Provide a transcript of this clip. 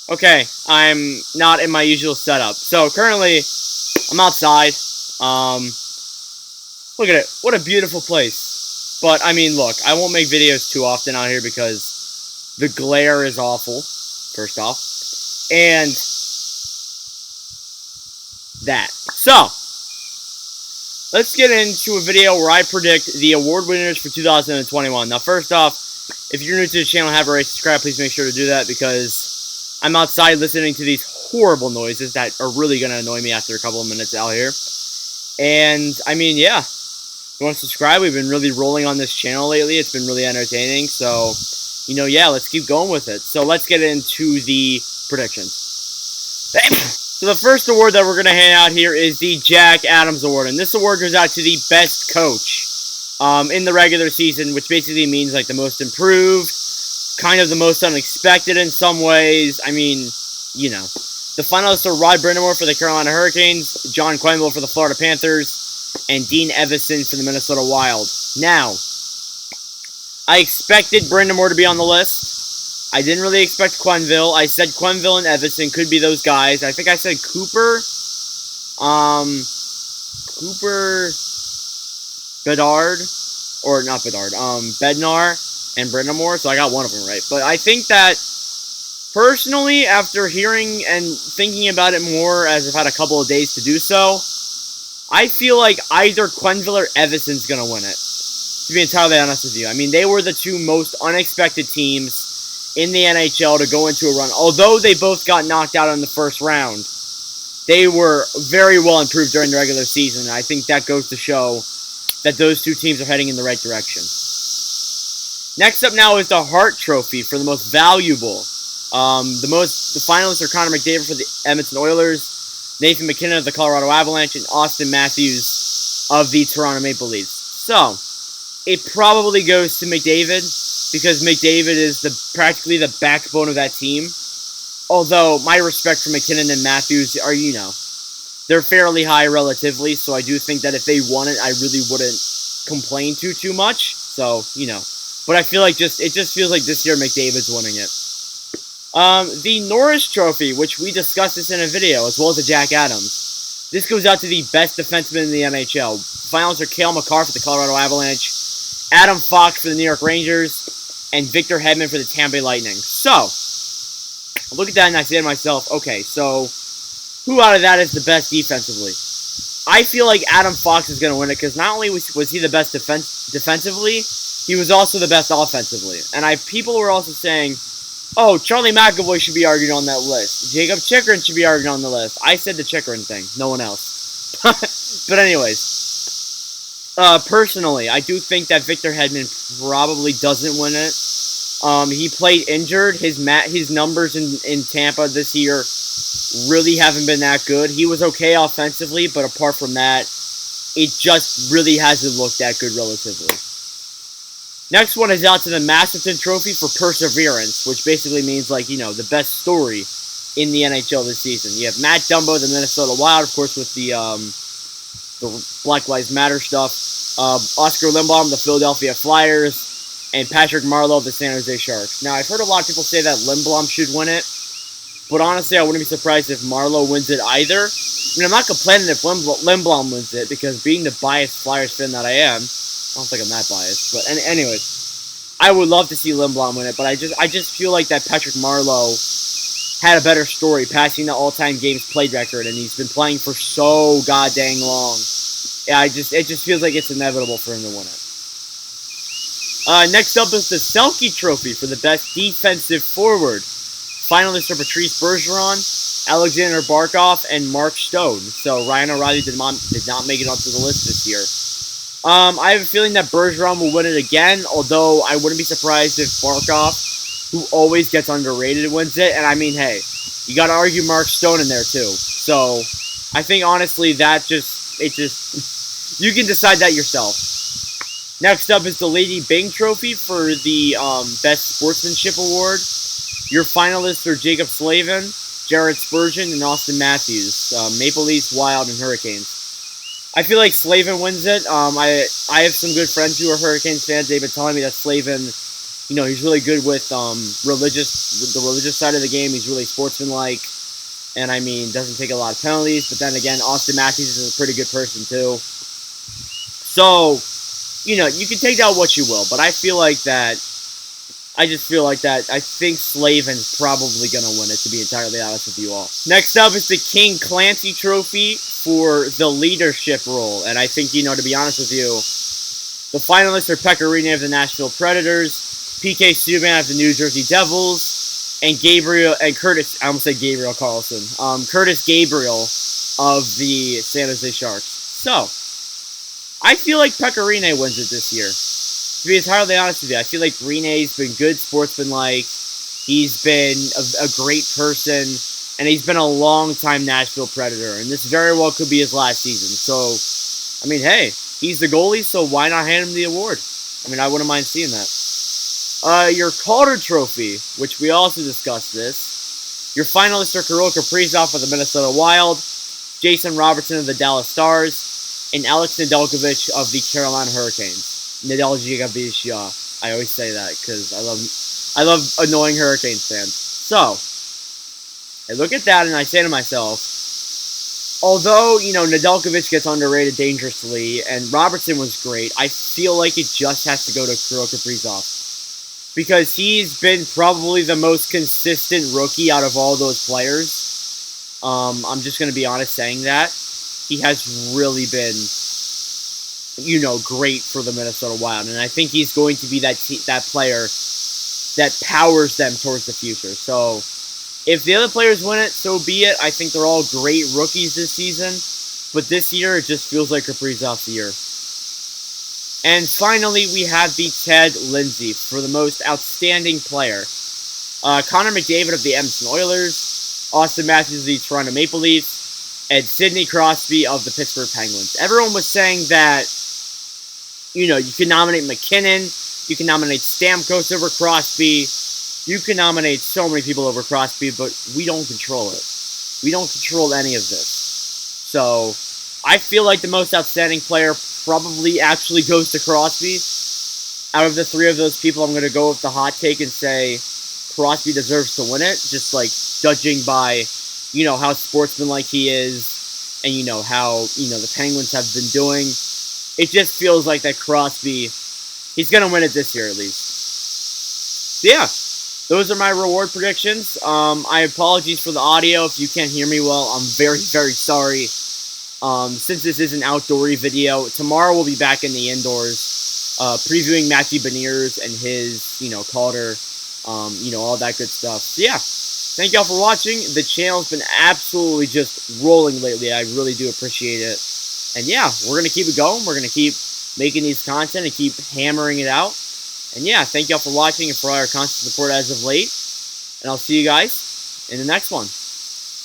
Okay, I'm not in my usual setup. So currently, I'm outside. Look at it. What a beautiful place. But, I mean, look, I won't make videos too often out here because the glare is awful, first off. And that. So, let's get into a video where I predict the award winners for 2021. Now, first off, if you're new to the channel and haven't already subscribed, please make sure to do that because I'm outside listening to these horrible noises that are really going to annoy me after a couple of minutes out here. And, I mean, yeah. If you want to subscribe, we've been really rolling on this channel lately. It's been really entertaining. So, yeah, let's keep going with it. So, let's get into the predictions. So, the first award that we're going to hand out here is the Jack Adams Award. And this award goes out to the best coach in the regular season, which basically means, like, the most improved, kind of the most unexpected in some ways. I mean, The finalists are Rod Brind'Amour for the Carolina Hurricanes, John Quenneville for the Florida Panthers, and Dean Evason for the Minnesota Wild. Now, I expected Brind'Amour to be on the list. I didn't really expect Quenneville. I said Quenneville and Evason could be those guys. I think I said Cooper, Bedard, or not Bedard, Bednar, and Brind'Amour, so I got one of them right. But I think that, personally, after hearing and thinking about it more as I've had a couple of days to do so, I feel like either Quenneville or Evason's going to win it, to be entirely honest with you. I mean, they were the two most unexpected teams in the NHL to go into a run. Although they both got knocked out in the first round, they were very well improved during the regular season. And I think that goes to show that those two teams are heading in the right direction. Next up now is the Hart Trophy for the most valuable. The finalists are Connor McDavid for the Edmonton Oilers, Nathan MacKinnon of the Colorado Avalanche, and Austin Matthews of the Toronto Maple Leafs. So, it probably goes to McDavid because McDavid is practically the backbone of that team. Although, my respect for MacKinnon and Matthews are, they're fairly high relatively, so I do think that if they won it, I really wouldn't complain too much. So, But I feel like it just feels like this year McDavid's winning it. The Norris Trophy, which we discussed this in a video, as well as the Jack Adams. This goes out to the best defenseman in the NHL. Finals are Cale Makar for the Colorado Avalanche, Adam Fox for the New York Rangers, and Victor Hedman for the Tampa Bay Lightning. So, I look at that and I say to myself, okay, so who out of that is the best defensively? I feel like Adam Fox is going to win it because not only was he the best defensively, he was also the best offensively. And people were also saying, oh, Charlie McAvoy should be argued on that list. Jacob Chychrun should be argued on the list. I said the Chychrun thing. No one else. But anyways. Personally, I do think that Victor Hedman probably doesn't win it. He played injured. His numbers in Tampa this year really haven't been that good. He was okay offensively, but apart from that, it just really hasn't looked that good relatively. Next one is out to the Masterton Trophy for Perseverance, which basically means, the best story in the NHL this season. You have Matt Dumbo, the Minnesota Wild, of course, with the Black Lives Matter stuff. Oscar Lindblom, the Philadelphia Flyers, and Patrick Marleau of the San Jose Sharks. Now, I've heard a lot of people say that Lindblom should win it, but honestly, I wouldn't be surprised if Marleau wins it either. I mean, I'm not complaining if Lindblom wins it, because being the biased Flyers fan that I am, I don't think I'm that biased, but anyways, I would love to see Lindblom win it, but I just feel like that Patrick Marleau had a better story, passing the all-time games played record, and he's been playing for so goddamn long. Yeah, it just feels like it's inevitable for him to win it. Next up is the Selke Trophy for the best defensive forward. Finalists are Patrice Bergeron, Alexander Barkov, and Mark Stone. So Ryan O'Reilly did not make it onto the list this year. I have a feeling that Bergeron will win it again, although I wouldn't be surprised if Barkov, who always gets underrated, wins it. And I mean, hey, you got to argue Mark Stone in there too. So I think honestly you can decide that yourself. Next up is the Lady Byng Trophy for the Best Sportsmanship Award. Your finalists are Jacob Slavin, Jared Spurgeon, and Austin Matthews. Maple Leafs, Wild, and Hurricanes. I feel like Slavin wins it. I have some good friends who are Hurricanes fans. They've been telling me that Slavin He's really good with the religious side of the game. He's really sportsmanlike, and I mean, doesn't take a lot of penalties. But then again, Austin Matthews is a pretty good person too. So, you can take that what you will, but I feel like that. I just feel like that. I think Slavin's probably going to win it, to be entirely honest with you all. Next up is the King Clancy Trophy for the leadership role. And I think, to be honest with you, the finalists are Pekka Rinne of the Nashville Predators, PK Subban of the New Jersey Devils, and Curtis Gabriel of the San Jose Sharks. So, I feel like Pekka Rinne wins it this year. To be entirely honest with you, I feel like Rinne's been good sportsmanlike. He's been a great person, and he's been a long-time Nashville Predator, and this very well could be his last season. So, I mean, hey, he's the goalie, so why not hand him the award? I mean, I wouldn't mind seeing that. Your Calder Trophy, which we also discussed this. Your finalists are Kirill Kaprizov of the Minnesota Wild, Jason Robertson of the Dallas Stars, and Alex Nedeljkovic of the Carolina Hurricanes. Nedeljkovic, I always say that because I love annoying Hurricanes fans. So, I look at that and I say to myself, although, Nedeljkovic gets underrated dangerously and Robertson was great, I feel like it just has to go to Kirill Kaprizov. Because he's been probably the most consistent rookie out of all those players. I'm just going to be honest saying that. He has really been, great for the Minnesota Wild. And I think he's going to be that player that powers them towards the future. So, if the other players win it, so be it. I think they're all great rookies this season. But this year, it just feels like Kaprizov's year. And finally, we have the Ted Lindsay for the most outstanding player. Connor McDavid of the Edmonton Oilers, Austin Matthews of the Toronto Maple Leafs, and Sidney Crosby of the Pittsburgh Penguins. Everyone was saying that, you can nominate McKinnon, you can nominate Stamkos over Crosby, you can nominate so many people over Crosby, but we don't control it. We don't control any of this. So, I feel like the most outstanding player probably actually goes to Crosby. Out of the three of those people, I'm going to go with the hot take and say Crosby deserves to win it, just like judging by, how sportsmanlike he is and, how, the Penguins have been doing. It just feels like that Crosby, he's going to win it this year at least. So, yeah, those are my reward predictions. I apologize for the audio. If you can't hear me well, I'm very, very sorry. Since this is an outdoory video, tomorrow we'll be back in the indoors, previewing Matthew Beniers and his, Calder, all that good stuff. So, yeah, thank y'all for watching. The channel's been absolutely just rolling lately. I really do appreciate it. And, yeah, we're going to keep it going. We're going to keep making these content and keep hammering it out. And, yeah, thank y'all for watching and for all your constant support as of late. And I'll see you guys in the next one.